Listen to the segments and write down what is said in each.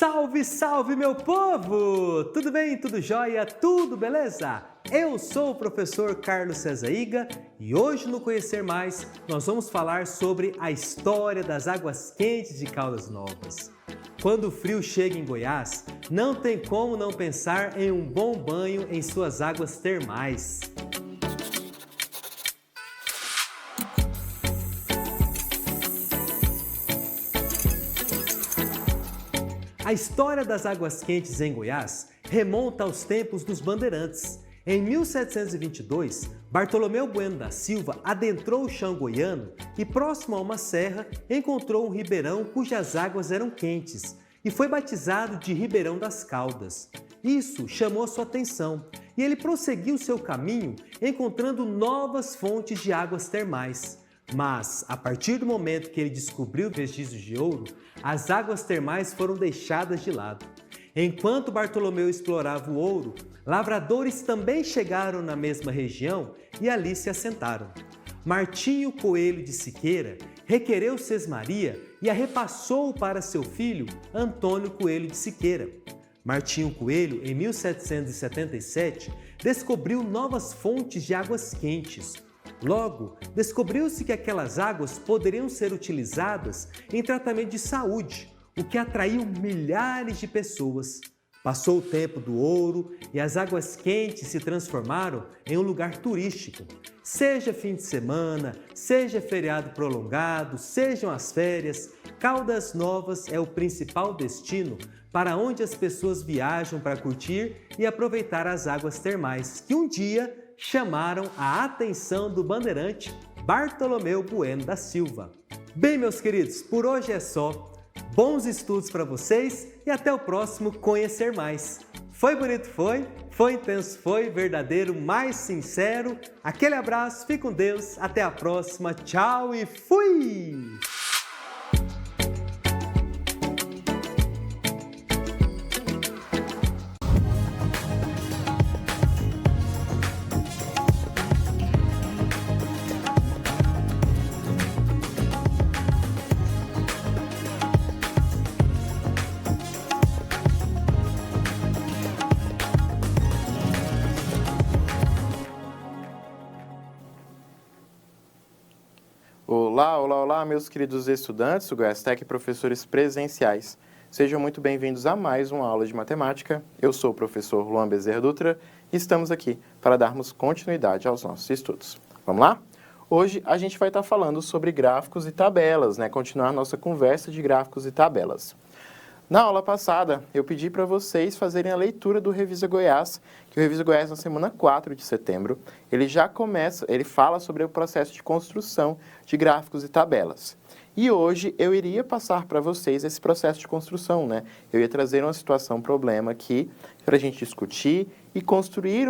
Salve, salve, meu povo! Tudo bem? Tudo jóia? Tudo beleza? Eu sou o professor Carlos Cesaiga e hoje no Conhecer Mais nós vamos falar sobre a história das águas quentes de Caldas Novas. Quando o frio chega em Goiás, não tem como não pensar em um bom banho em suas águas termais. A história das águas quentes em Goiás remonta aos tempos dos bandeirantes. Em 1722, Bartolomeu Bueno da Silva adentrou o chão goiano e, próximo a uma serra, encontrou um ribeirão cujas águas eram quentes e foi batizado de Ribeirão das Caldas. Isso chamou sua atenção e ele prosseguiu seu caminho encontrando novas fontes de águas termais. Mas, a partir do momento que ele descobriu vestígios de ouro, as águas termais foram deixadas de lado. Enquanto Bartolomeu explorava o ouro, lavradores também chegaram na mesma região e ali se assentaram. Martinho Coelho de Siqueira requereu Sesmaria e a repassou para seu filho Antônio Coelho de Siqueira. Martinho Coelho, em 1777, descobriu novas fontes de águas quentes. Logo, descobriu-se que aquelas águas poderiam ser utilizadas em tratamento de saúde, o que atraiu milhares de pessoas. Passou o tempo do ouro e as águas quentes se transformaram em um lugar turístico. Seja fim de semana, seja feriado prolongado, sejam as férias, Caldas Novas é o principal destino para onde as pessoas viajam para curtir e aproveitar as águas termais, que um dia chamaram a atenção do bandeirante Bartolomeu Bueno da Silva. Bem, meus queridos, por hoje é só. Bons estudos para vocês e até o próximo Conhecer Mais. Foi bonito? Foi intenso? Foi verdadeiro? Mais sincero? Aquele abraço, fique com Deus, até a próxima, tchau e fui! Olá, meus queridos estudantes do Goiás Tech e professores presenciais. Sejam muito bem-vindos a mais uma aula de matemática. Eu sou o professor Luan Bezerra Dutra e estamos aqui para darmos continuidade aos nossos estudos. Vamos lá? Hoje a gente vai estar falando sobre gráficos e tabelas, Continuar nossa conversa de gráficos e tabelas. Na aula passada, eu pedi para vocês fazerem a leitura do Revisa Goiás, que o Revisa Goiás, na semana 4 de setembro, ele fala sobre o processo de construção de gráficos e tabelas. E hoje eu iria passar para vocês esse processo de construção, Eu ia trazer uma situação, problema aqui, para a gente discutir e construir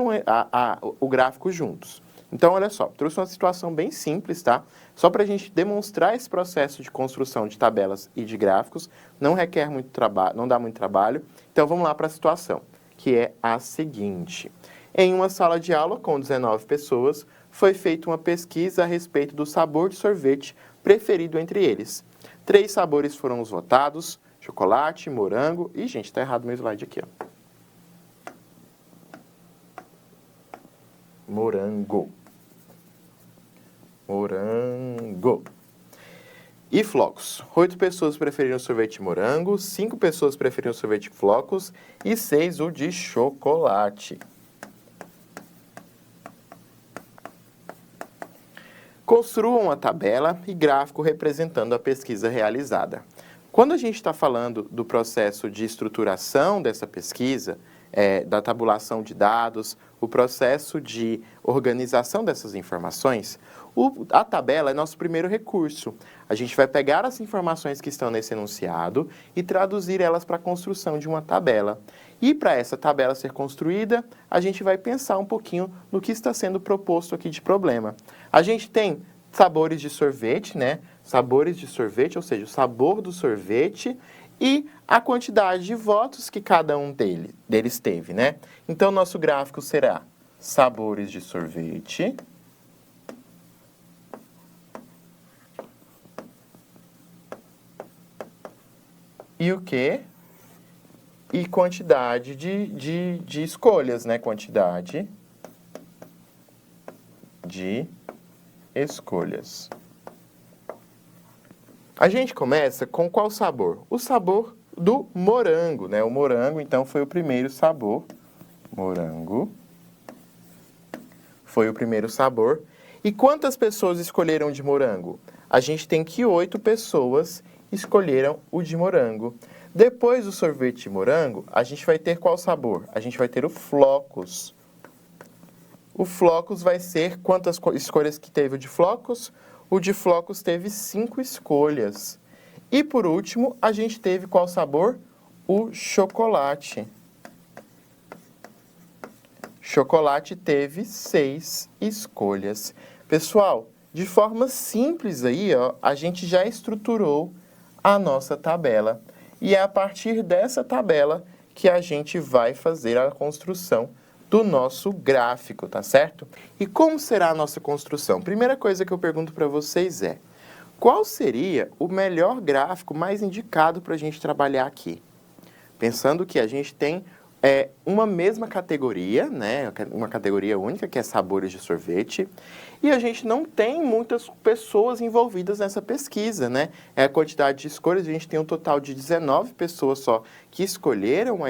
o gráfico juntos. Então, olha só, trouxe uma situação bem simples, tá? Só para a gente demonstrar esse processo de construção de tabelas e de gráficos, não requer muito trabalho, não dá muito trabalho. Então, vamos lá para a situação, que é a seguinte. Em uma sala de aula com 19 pessoas, foi feita uma pesquisa a respeito do sabor de sorvete preferido entre eles. 3 sabores foram os votados: chocolate, morango e, gente, tá errado meu slide aqui, ó. Morango. E flocos. 8 pessoas preferiram sorvete morango, 5 pessoas preferiram sorvete flocos e 6 o de chocolate. Construam uma tabela e gráfico representando a pesquisa realizada. Quando a gente está falando do processo de estruturação dessa pesquisa, da tabulação de dados, o processo de organização dessas informações, a tabela é nosso primeiro recurso. A gente vai pegar as informações que estão nesse enunciado e traduzir elas para a construção de uma tabela. E para essa tabela ser construída, a gente vai pensar um pouquinho no que está sendo proposto aqui de problema. A gente tem sabores de sorvete, Sabores de sorvete, ou seja, o sabor do sorvete e a quantidade de votos que cada um deles teve, Então, nosso gráfico será sabores de sorvete e o quê? e quantidade de escolhas, né? Quantidade de escolhas. A gente começa com qual sabor? O sabor do morango, né? O morango, então, foi o primeiro sabor. Morango foi o primeiro sabor. E quantas pessoas escolheram o de morango? A gente tem que 8 pessoas escolheram o de morango. Depois do sorvete de morango, a gente vai ter qual sabor? A gente vai ter o flocos. O flocos vai ser quantas escolhas que teve o de flocos? O de flocos teve 5 escolhas. E por último, a gente teve qual sabor? O chocolate. Chocolate teve 6 escolhas. Pessoal, de forma simples aí, ó, a gente já estruturou a nossa tabela. E é a partir dessa tabela que a gente vai fazer a construção do nosso gráfico, tá certo? E como será a nossa construção? Primeira coisa que eu pergunto para vocês é: qual seria o melhor gráfico mais indicado para a gente trabalhar aqui? Pensando que a gente tem uma mesma categoria, né? Uma categoria única, que é sabores de sorvete, e a gente não tem muitas pessoas envolvidas nessa pesquisa, né? A quantidade de escolhas, a gente tem um total de 19 pessoas só que escolheram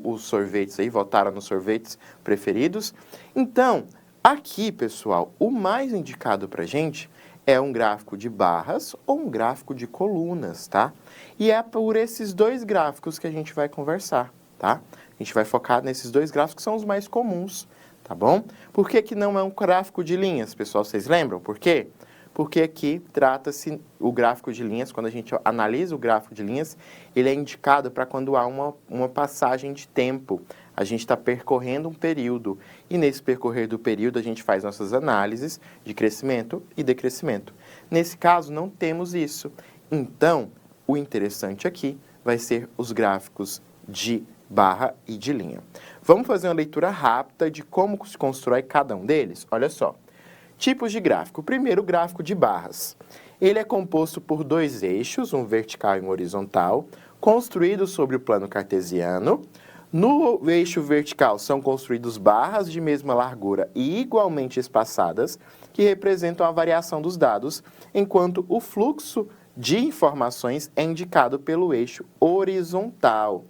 os sorvetes aí, votaram nos sorvetes preferidos. Então, aqui, pessoal, o mais indicado para a gente é um gráfico de barras ou um gráfico de colunas, tá? E é por esses dois gráficos que a gente vai conversar, tá? A gente vai focar nesses dois gráficos que são os mais comuns, tá bom? Por que que não é um gráfico de linhas, pessoal? Vocês lembram? Por quê? Porque aqui trata-se o gráfico de linhas, quando a gente analisa o gráfico de linhas, ele é indicado para quando há uma passagem de tempo. A gente está percorrendo um período, e nesse percorrer do período a gente faz nossas análises de crescimento e decrescimento. Nesse caso, não temos isso. Então, o interessante aqui vai ser os gráficos de barra e de linha. Vamos fazer uma leitura rápida de como se constrói cada um deles? Olha só. Tipos de gráfico. Primeiro, o gráfico de barras. Ele é composto por dois eixos, um vertical e um horizontal, construídos sobre o plano cartesiano. No eixo vertical são construídos barras de mesma largura e igualmente espaçadas, que representam a variação dos dados, enquanto o fluxo de informações é indicado pelo eixo horizontal.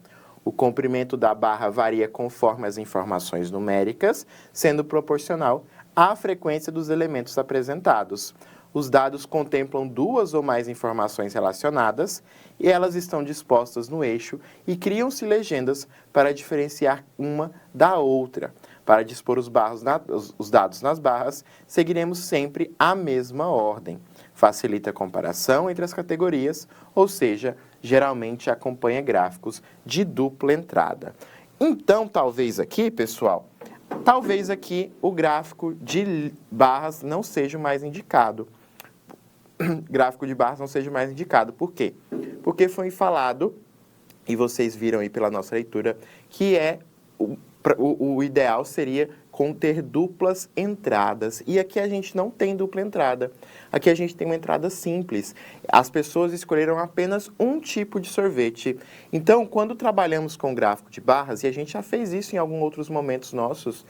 O comprimento da barra varia conforme as informações numéricas, sendo proporcional à frequência dos elementos apresentados. Os dados contemplam duas ou mais informações relacionadas e elas estão dispostas no eixo e criam-se legendas para diferenciar uma da outra. Para dispor os dados nas barras, seguiremos sempre a mesma ordem. Facilita a comparação entre as categorias, ou seja, geralmente acompanha gráficos de dupla entrada. Então, talvez aqui, pessoal, talvez aqui o gráfico de barras não seja o mais indicado. Gráfico de barras não seja o mais indicado. Por quê? Porque foi falado, e vocês viram aí pela nossa leitura, que o ideal seria conter duplas entradas. E aqui a gente não tem dupla entrada. Aqui a gente tem uma entrada simples. As pessoas escolheram apenas um tipo de sorvete. Então, quando trabalhamos com gráfico de barras, e a gente já fez isso em alguns outros momentos nossos,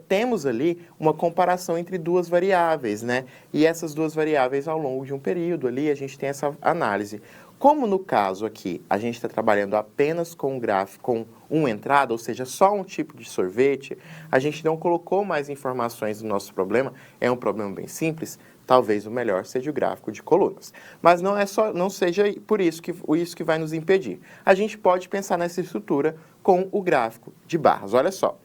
temos ali uma comparação entre duas variáveis, né? E essas duas variáveis, ao longo de um período ali, a gente tem essa análise. Como no caso aqui, a gente está trabalhando apenas com um gráfico, com uma entrada, ou seja, só um tipo de sorvete, a gente não colocou mais informações no nosso problema, é um problema bem simples, talvez o melhor seja o gráfico de colunas. Mas não seja por isso que vai nos impedir. A gente pode pensar nessa estrutura com o gráfico de barras. Olha só,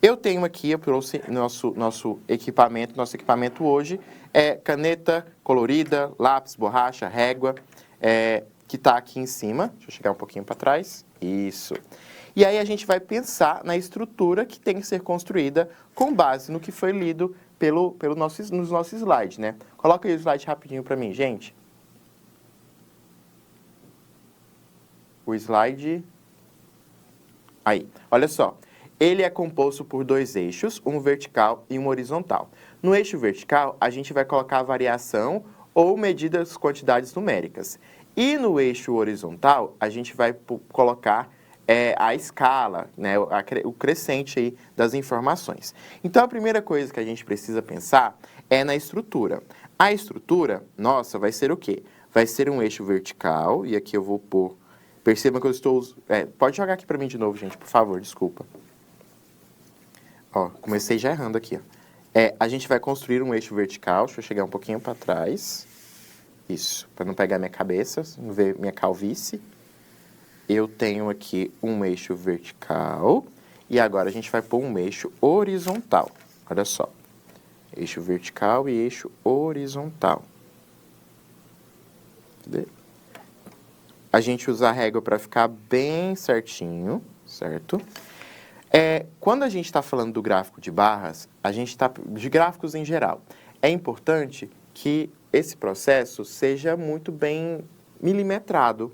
eu tenho aqui, eu trouxe nosso equipamento hoje é caneta colorida, lápis, borracha, régua, que está aqui em cima. Deixa eu chegar um pouquinho para trás. Isso. E aí a gente vai pensar na estrutura que tem que ser construída com base no que foi lido nos nossos slides, né? Coloca aí o slide rapidinho para mim, gente. O slide... Aí, olha só. Ele é composto por dois eixos, um vertical e um horizontal. No eixo vertical, a gente vai colocar a variação ou medir as quantidades numéricas. E no eixo horizontal, a gente vai colocar a escala, né, o crescente aí das informações. Então, a primeira coisa que a gente precisa pensar é na estrutura. A estrutura, nossa, vai ser o quê? Vai ser um eixo vertical, e aqui eu vou pôr... Percebam que eu estou... pode jogar aqui para mim de novo, gente, por favor, desculpa. Ó, comecei já errando aqui, ó. A gente vai construir um eixo vertical, deixa eu chegar um pouquinho para trás. Isso, para não pegar minha cabeça, não ver minha calvície. Eu tenho aqui um eixo vertical, e agora a gente vai pôr um eixo horizontal. Olha só, eixo vertical e eixo horizontal. Cadê? A gente usa a régua para ficar bem certinho, certo? Quando a gente está falando do gráfico de barras, a gente está de gráficos em geral. É importante que esse processo seja muito bem milimetrado.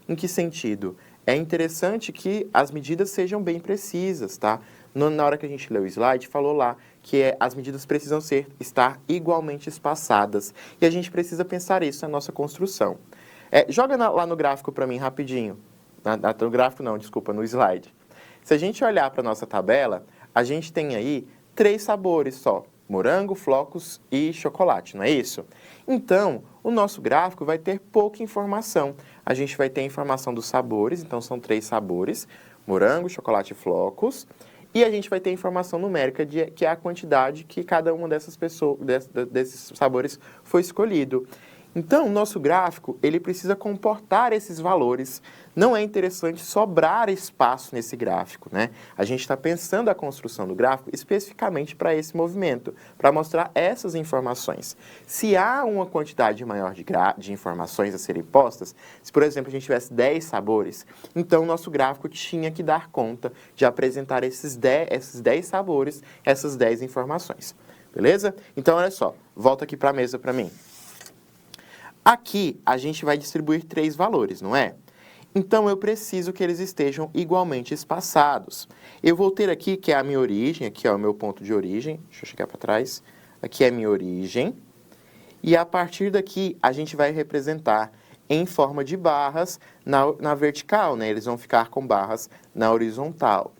Em que sentido? É interessante que as medidas sejam bem precisas, tá? Na hora que a gente leu o slide, falou lá que as medidas precisam estar igualmente espaçadas. E a gente precisa pensar isso na nossa construção. Joga lá no gráfico para mim rapidinho. No gráfico não, desculpa, no slide. Se a gente olhar para a nossa tabela, a gente tem aí 3 sabores só. Morango, flocos e chocolate, não é isso? Então, o nosso gráfico vai ter pouca informação. A gente vai ter a informação dos sabores, então são 3 sabores, morango, chocolate e flocos. E a gente vai ter a informação numérica, que é a quantidade que cada uma desses sabores foi escolhido. Então, o nosso gráfico, ele precisa comportar esses valores. Não é interessante sobrar espaço nesse gráfico, né? A gente está pensando a construção do gráfico especificamente para esse movimento, para mostrar essas informações. Se há uma quantidade maior de informações a serem postas, se, por exemplo, a gente tivesse 10 sabores, então o nosso gráfico tinha que dar conta de apresentar esses 10 sabores, essas 10 informações. Beleza? Então, olha só, volta aqui para a mesa para mim. Aqui, a gente vai distribuir 3 valores, não é? Então, eu preciso que eles estejam igualmente espaçados. Eu vou ter aqui, que é a minha origem, aqui é o meu ponto de origem. Deixa eu chegar para trás. Aqui é a minha origem. E a partir daqui, a gente vai representar em forma de barras na vertical, né? Eles vão ficar com barras na horizontal.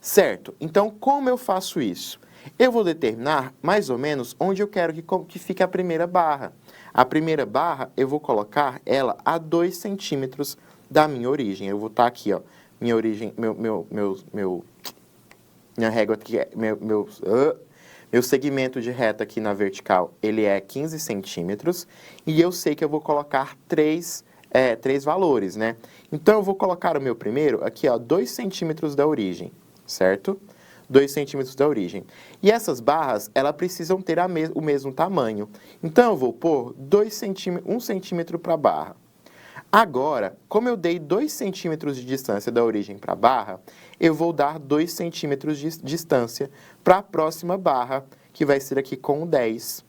Certo? Então, como eu faço isso? Eu vou determinar mais ou menos onde eu quero que fique a primeira barra. A primeira barra, eu vou colocar ela a 2 centímetros da minha origem. Eu vou estar aqui, ó, minha origem, minha régua aqui, meu segmento de reta aqui na vertical, ele é 15 centímetros, e eu sei que eu vou colocar 3 valores, né? Então, eu vou colocar o meu primeiro aqui, ó, 2 centímetros da origem, certo? 2 centímetros da origem. E essas barras, elas precisam ter o mesmo tamanho. Então, eu vou pôr 1 centímetro para a barra. Agora, como eu dei 2 centímetros de distância da origem para a barra, eu vou dar 2 centímetros de distância para a próxima barra, que vai ser aqui com 10.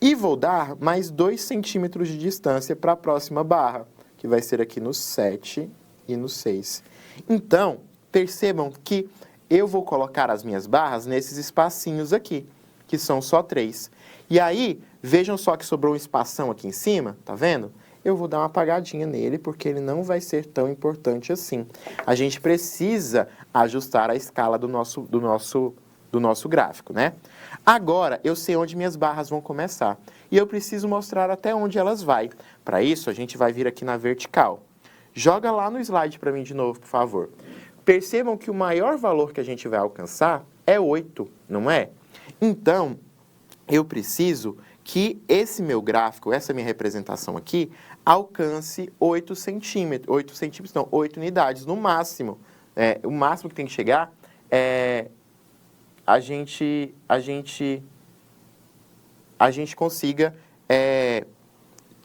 E vou dar mais 2 centímetros de distância para a próxima barra, que vai ser aqui no 7 e no 6. Então, percebam que eu vou colocar as minhas barras nesses espacinhos aqui, que são só 3. E aí, vejam só que sobrou um espação aqui em cima, tá vendo? Eu vou dar uma apagadinha nele, porque ele não vai ser tão importante assim. A gente precisa ajustar a escala do nosso gráfico, né? Agora, eu sei onde minhas barras vão começar. E eu preciso mostrar até onde elas vão. Para isso, a gente vai vir aqui na vertical. Joga lá no slide para mim de novo, por favor. Percebam que o maior valor que a gente vai alcançar é 8, não é? Então, eu preciso que esse meu gráfico, essa minha representação aqui, alcance 8 centímetros. 8 centímetros, não, 8 unidades no máximo. O máximo que tem que chegar é a gente consiga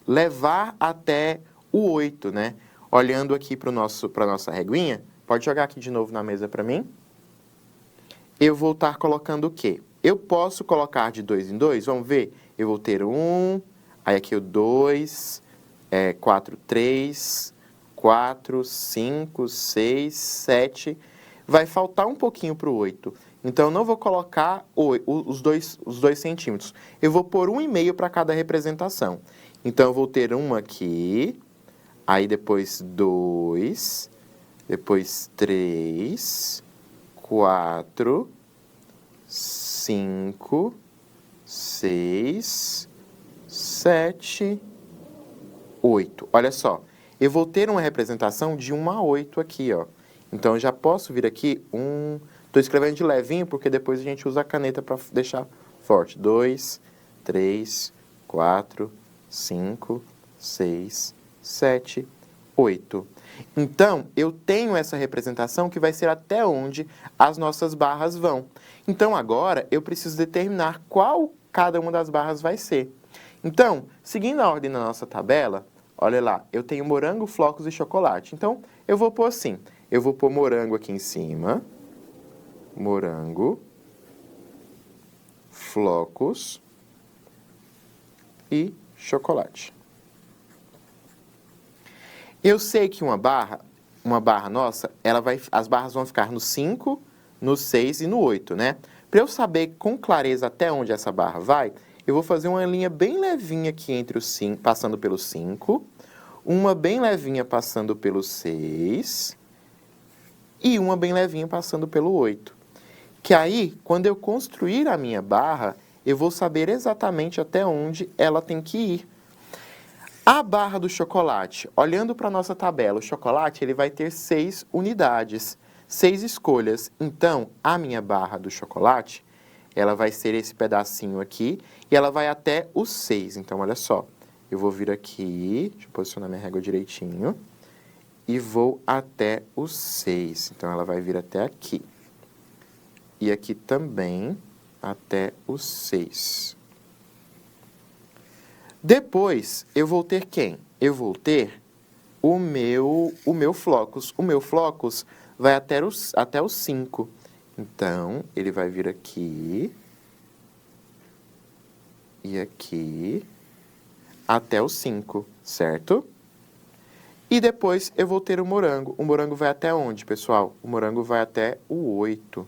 levar até o 8, né? Olhando aqui para a nossa reguinha, pode jogar aqui de novo na mesa para mim. Eu vou estar colocando o quê? Eu posso colocar de 2 em 2, vamos ver? Eu vou ter 1, aí aqui o 2, 4, 3, 4, 5, 6, 7. Vai faltar um pouquinho para o 8. Então, eu não vou colocar os 2 centímetros. Eu vou pôr 1,5 para cada representação. Então, eu vou ter 1 aqui, aí depois 2, depois 3, 4, 5, 6, 7, 8. Olha só, eu vou ter uma representação de 1 a 8 aqui, ó. Então, eu já posso vir aqui Estou escrevendo de levinho porque depois a gente usa a caneta para deixar forte. 2, 3, 4, 5, 6, 7, 8. Então, eu tenho essa representação que vai ser até onde as nossas barras vão. Então, agora, eu preciso determinar qual cada uma das barras vai ser. Então, seguindo a ordem da nossa tabela, olha lá, eu tenho morango, flocos e chocolate. Então, eu vou pôr assim, eu vou pôr morango aqui em cima, morango, flocos e chocolate. Eu sei que uma barra nossa, as barras vão ficar no 5, no 6 e no 8, né? Para eu saber com clareza até onde essa barra vai, eu vou fazer uma linha bem levinha aqui entre os 5, passando pelo 5, uma bem levinha passando pelo 6 e uma bem levinha passando pelo 8. Que aí, quando eu construir a minha barra, eu vou saber exatamente até onde ela tem que ir. A barra do chocolate, olhando para a nossa tabela, o chocolate ele vai ter 6 unidades, 6 escolhas. Então, a minha barra do chocolate, ela vai ser esse pedacinho aqui e ela vai até o 6. Então, olha só, eu vou vir aqui, deixa eu posicionar minha régua direitinho, e vou até o 6. Então, ela vai vir até aqui. E aqui também até o 6. Depois, eu vou ter quem? Eu vou ter o meu flocos. O meu flocos vai até o 5. Então, ele vai vir aqui e aqui até o 5, certo? E depois eu vou ter o morango. O morango vai até onde, pessoal? O morango vai até o 8.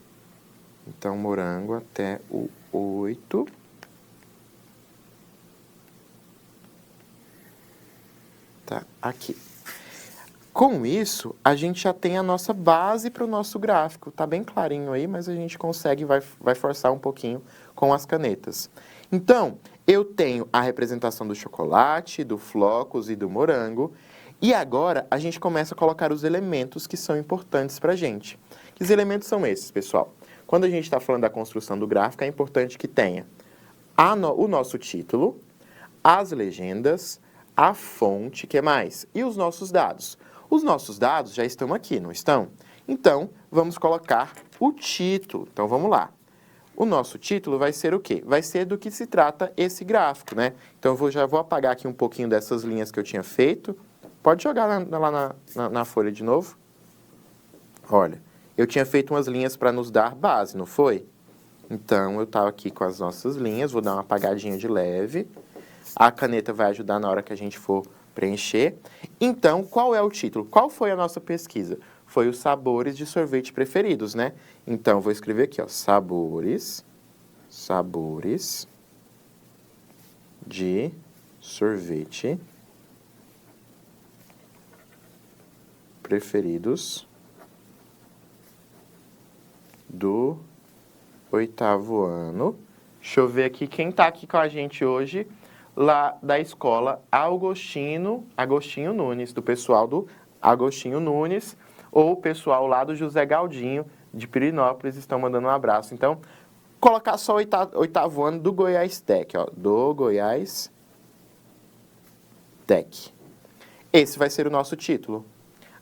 Então, morango até o 8. Tá aqui. Com isso, a gente já tem a nossa base para o nosso gráfico. Tá bem clarinho aí, mas a gente consegue, vai forçar um pouquinho com as canetas. Então, eu tenho a representação do chocolate, do flocos e do morango. E agora, a gente começa a colocar os elementos que são importantes para a gente. Que os elementos são esses, pessoal? Quando a gente está falando da construção do gráfico, é importante que tenha o nosso título, as legendas, a fonte, que mais? E os nossos dados. Os nossos dados já estão aqui, não estão? Então, vamos colocar o título. Então, vamos lá. O nosso título vai ser o quê? Vai ser do que se trata esse gráfico, né? Então, eu já vou apagar aqui um pouquinho dessas linhas que eu tinha feito. Pode jogar lá na folha de novo. Olha, eu tinha feito umas linhas para nos dar base, não foi? Então, eu estava aqui com as nossas linhas, vou dar uma apagadinha de leve. A caneta vai ajudar na hora que a gente for preencher. Então, qual é o título? Qual foi a nossa pesquisa? Foi os sabores de sorvete preferidos, né? Então, vou escrever aqui, ó, sabores de sorvete preferidos do 8º ano. Deixa eu ver aqui quem está aqui com a gente hoje, lá da escola Agostinho Nunes, do pessoal do Agostinho Nunes, ou o pessoal lá do José Galdinho, de Pirinópolis, estão mandando um abraço. Então, colocar só o 8º ano do Goiás Tech, ó, do Goiás Tech. Esse vai ser o nosso título.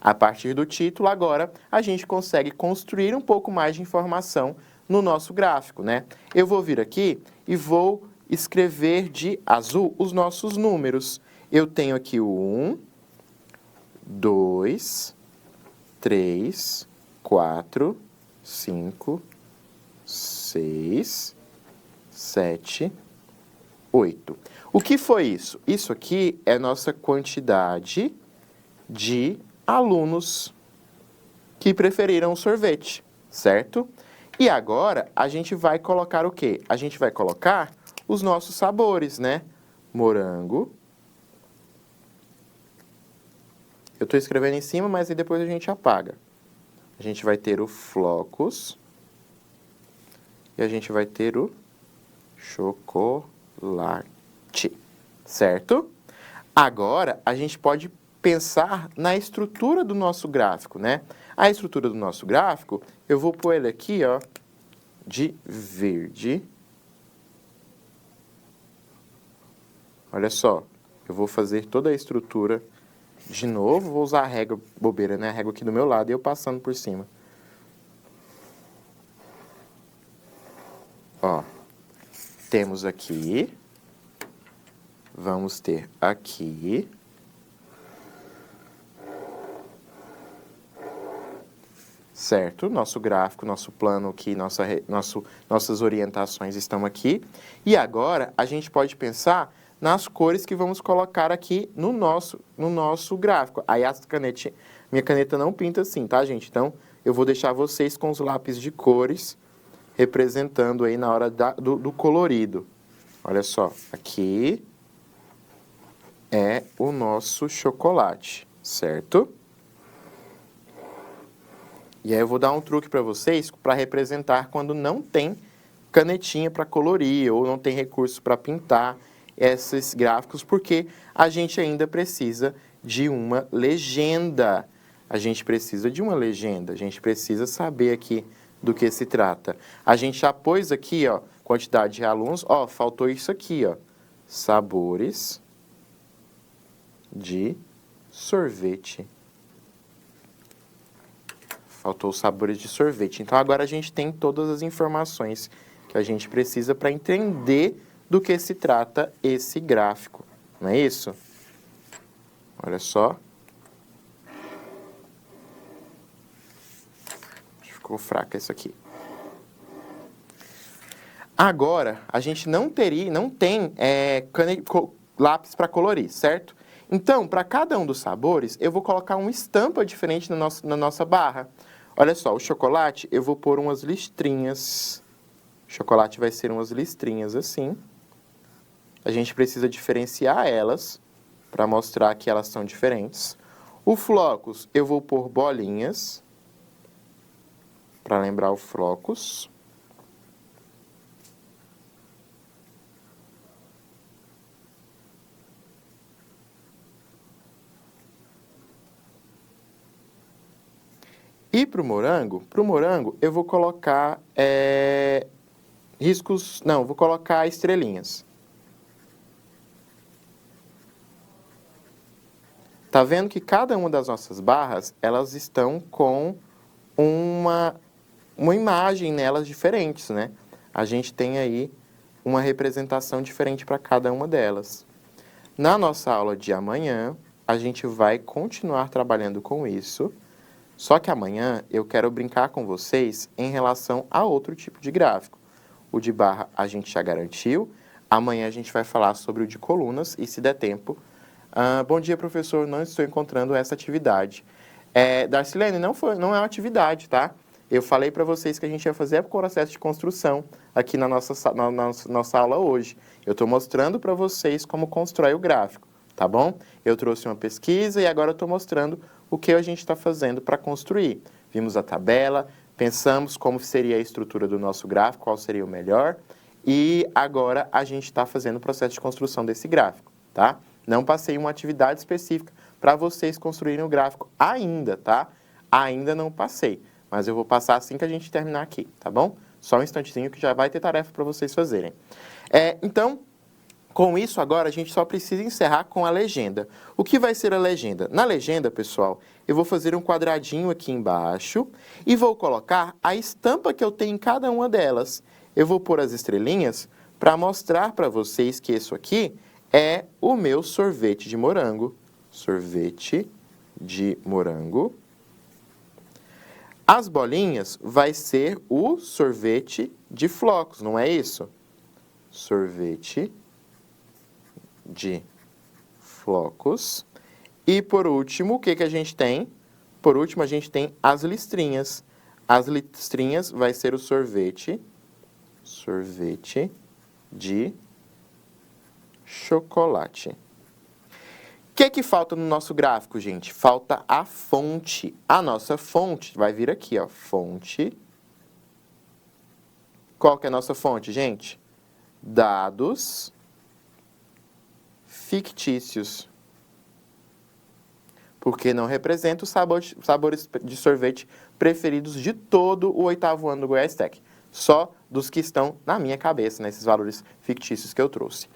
A partir do título, agora, a gente consegue construir um pouco mais de informação no nosso gráfico, né? Eu vou vir aqui e vou escrever de azul os nossos números. Eu tenho aqui o 1, 2, 3, 4, 5, 6, 7, 8. O que foi isso? Isso aqui é nossa quantidade de alunos que preferiram o sorvete, certo? E agora, a gente vai colocar o quê? A gente vai colocar os nossos sabores, né? Morango. Eu estou escrevendo em cima, mas aí depois a gente apaga. A gente vai ter o flocos e a gente vai ter o chocolate, certo? Agora, a gente pode pensar na estrutura do nosso gráfico, né? A estrutura do nosso gráfico, eu vou pôr ele aqui, ó, de verde. Olha só, eu vou fazer toda a estrutura de novo, vou usar a régua bobeira, né? A régua aqui do meu lado e eu passando por cima. Ó, temos aqui, vamos ter aqui, certo? Nosso gráfico, nosso plano aqui, nossas orientações estão aqui. E agora, a gente pode pensar nas cores que vamos colocar aqui no nosso gráfico. Aí minha caneta não pinta assim, tá, gente? Então, eu vou deixar vocês com os lápis de cores representando aí na hora do colorido. Olha só, aqui é o nosso chocolate, certo? E aí eu vou dar um truque para vocês para representar quando não tem canetinha para colorir ou não tem recurso para pintar esses gráficos, porque a gente ainda precisa de uma legenda. A gente precisa de uma legenda, a gente precisa saber aqui do que se trata. A gente já pôs aqui, ó, quantidade de alunos, ó, faltou isso aqui, ó, sabores de sorvete. Faltou os sabores de sorvete. Então, agora a gente tem todas as informações que a gente precisa para entender do que se trata esse gráfico. Não é isso? Olha só. Ficou fraca isso aqui. Agora, a gente não tem lápis para colorir, certo? Então, para cada um dos sabores, eu vou colocar uma estampa diferente na nossa barra. Olha só, o chocolate, eu vou pôr umas listrinhas. O chocolate vai ser umas listrinhas assim. A gente precisa diferenciar elas para mostrar que elas são diferentes. O flocos, eu vou pôr bolinhas para lembrar o flocos. E para o morango eu vou colocar vou colocar estrelinhas. Tá vendo que cada uma das nossas barras, elas estão com uma imagem nelas diferentes, né? A gente tem aí uma representação diferente para cada uma delas. Na nossa aula de amanhã, a gente vai continuar trabalhando com isso. Só que amanhã eu quero brincar com vocês em relação a outro tipo de gráfico. O de barra a gente já garantiu. Amanhã a gente vai falar sobre o de colunas e, se der tempo... bom dia, professor. Não estou encontrando essa atividade. Darcilene, não é uma atividade, tá? Eu falei para vocês que a gente ia fazer o processo de construção aqui na nossa aula hoje. Eu estou mostrando para vocês como constrói o gráfico, tá bom? Eu trouxe uma pesquisa e agora eu estou mostrando o que a gente está fazendo para construir. Vimos a tabela, pensamos como seria a estrutura do nosso gráfico, qual seria o melhor, e agora a gente está fazendo o processo de construção desse gráfico, tá? Não passei uma atividade específica para vocês construírem o gráfico ainda, tá? Ainda não passei, mas eu vou passar assim que a gente terminar aqui, tá bom? Só um instantezinho que já vai ter tarefa para vocês fazerem. Então, com isso agora a gente só precisa encerrar com a legenda. O que vai ser a legenda? Na legenda, pessoal, eu vou fazer um quadradinho aqui embaixo e vou colocar a estampa que eu tenho em cada uma delas. Eu vou pôr as estrelinhas para mostrar para vocês que isso aqui é o meu sorvete de morango. Sorvete de morango. As bolinhas vai ser o sorvete de flocos, não é isso? Sorvete de flocos. E por último, o que a gente tem? Por último, a gente tem as listrinhas. As listrinhas vai ser o sorvete de chocolate. que falta no nosso gráfico, gente? Falta a fonte. A nossa fonte vai vir aqui, ó, fonte. Qual que é a nossa fonte, gente? Dados fictícios. Porque não representa os sabores de sorvete preferidos de todo o 8º ano do Goiás Tech. Só dos que estão na minha cabeça, nesses valores fictícios que eu trouxe.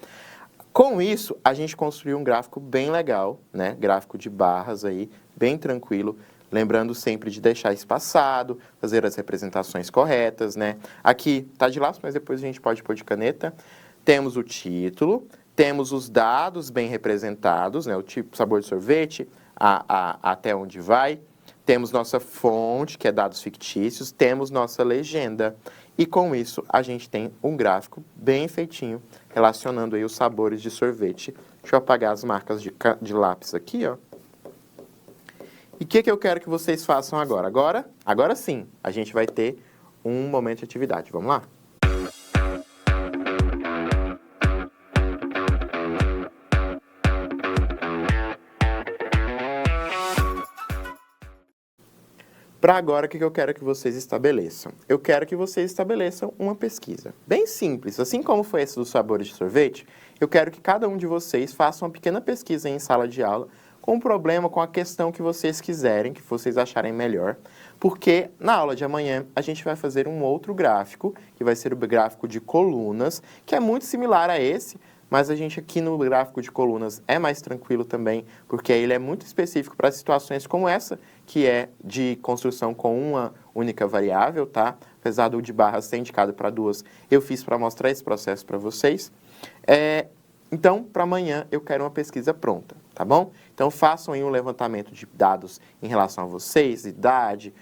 Com isso, a gente construiu um gráfico bem legal, né? Gráfico de barras aí, bem tranquilo. Lembrando sempre de deixar espaçado, fazer as representações corretas, né? Aqui tá de laço, mas depois a gente pode pôr de caneta. Temos o título, temos os dados bem representados, né? O tipo, sabor de sorvete, até onde vai. Temos nossa fonte, que é dados fictícios, temos nossa legenda. E com isso, a gente tem um gráfico bem feitinho, relacionando aí os sabores de sorvete. Deixa eu apagar as marcas de lápis aqui, ó. E o que eu quero que vocês façam agora? Agora sim, a gente vai ter um momento de atividade. Vamos lá? Para agora, o que eu quero que vocês estabeleçam? Eu quero que vocês estabeleçam uma pesquisa. Bem simples, assim como foi esse dos sabores de sorvete, eu quero que cada um de vocês faça uma pequena pesquisa em sala de aula com um problema, com a questão que vocês quiserem, que vocês acharem melhor, porque na aula de amanhã a gente vai fazer um outro gráfico, que vai ser o gráfico de colunas, que é muito similar a esse, mas a gente aqui no gráfico de colunas é mais tranquilo também, porque ele é muito específico para situações como essa, que é de construção com uma única variável, tá? Apesar do de barras ser indicado para duas, eu fiz para mostrar esse processo para vocês. Então, para amanhã eu quero uma pesquisa pronta, tá bom? Então, façam aí um levantamento de dados em relação a vocês, idade,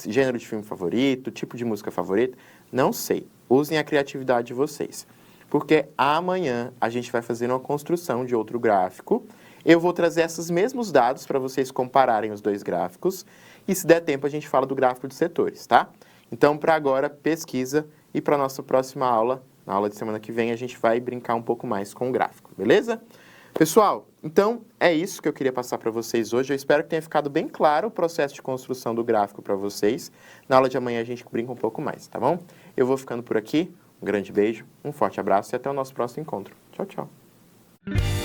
gênero de filme favorito, tipo de música favorita, não sei. Usem a criatividade de vocês. Porque amanhã a gente vai fazer uma construção de outro gráfico. Eu vou trazer esses mesmos dados para vocês compararem os dois gráficos. E se der tempo, a gente fala do gráfico de setores, tá? Então, para agora, pesquisa. E para a nossa próxima aula, na aula de semana que vem, a gente vai brincar um pouco mais com o gráfico, beleza? Pessoal, então é isso que eu queria passar para vocês hoje. Eu espero que tenha ficado bem claro o processo de construção do gráfico para vocês. Na aula de amanhã a gente brinca um pouco mais, tá bom? Eu vou ficando por aqui. Um grande beijo, um forte abraço e até o nosso próximo encontro. Tchau, tchau.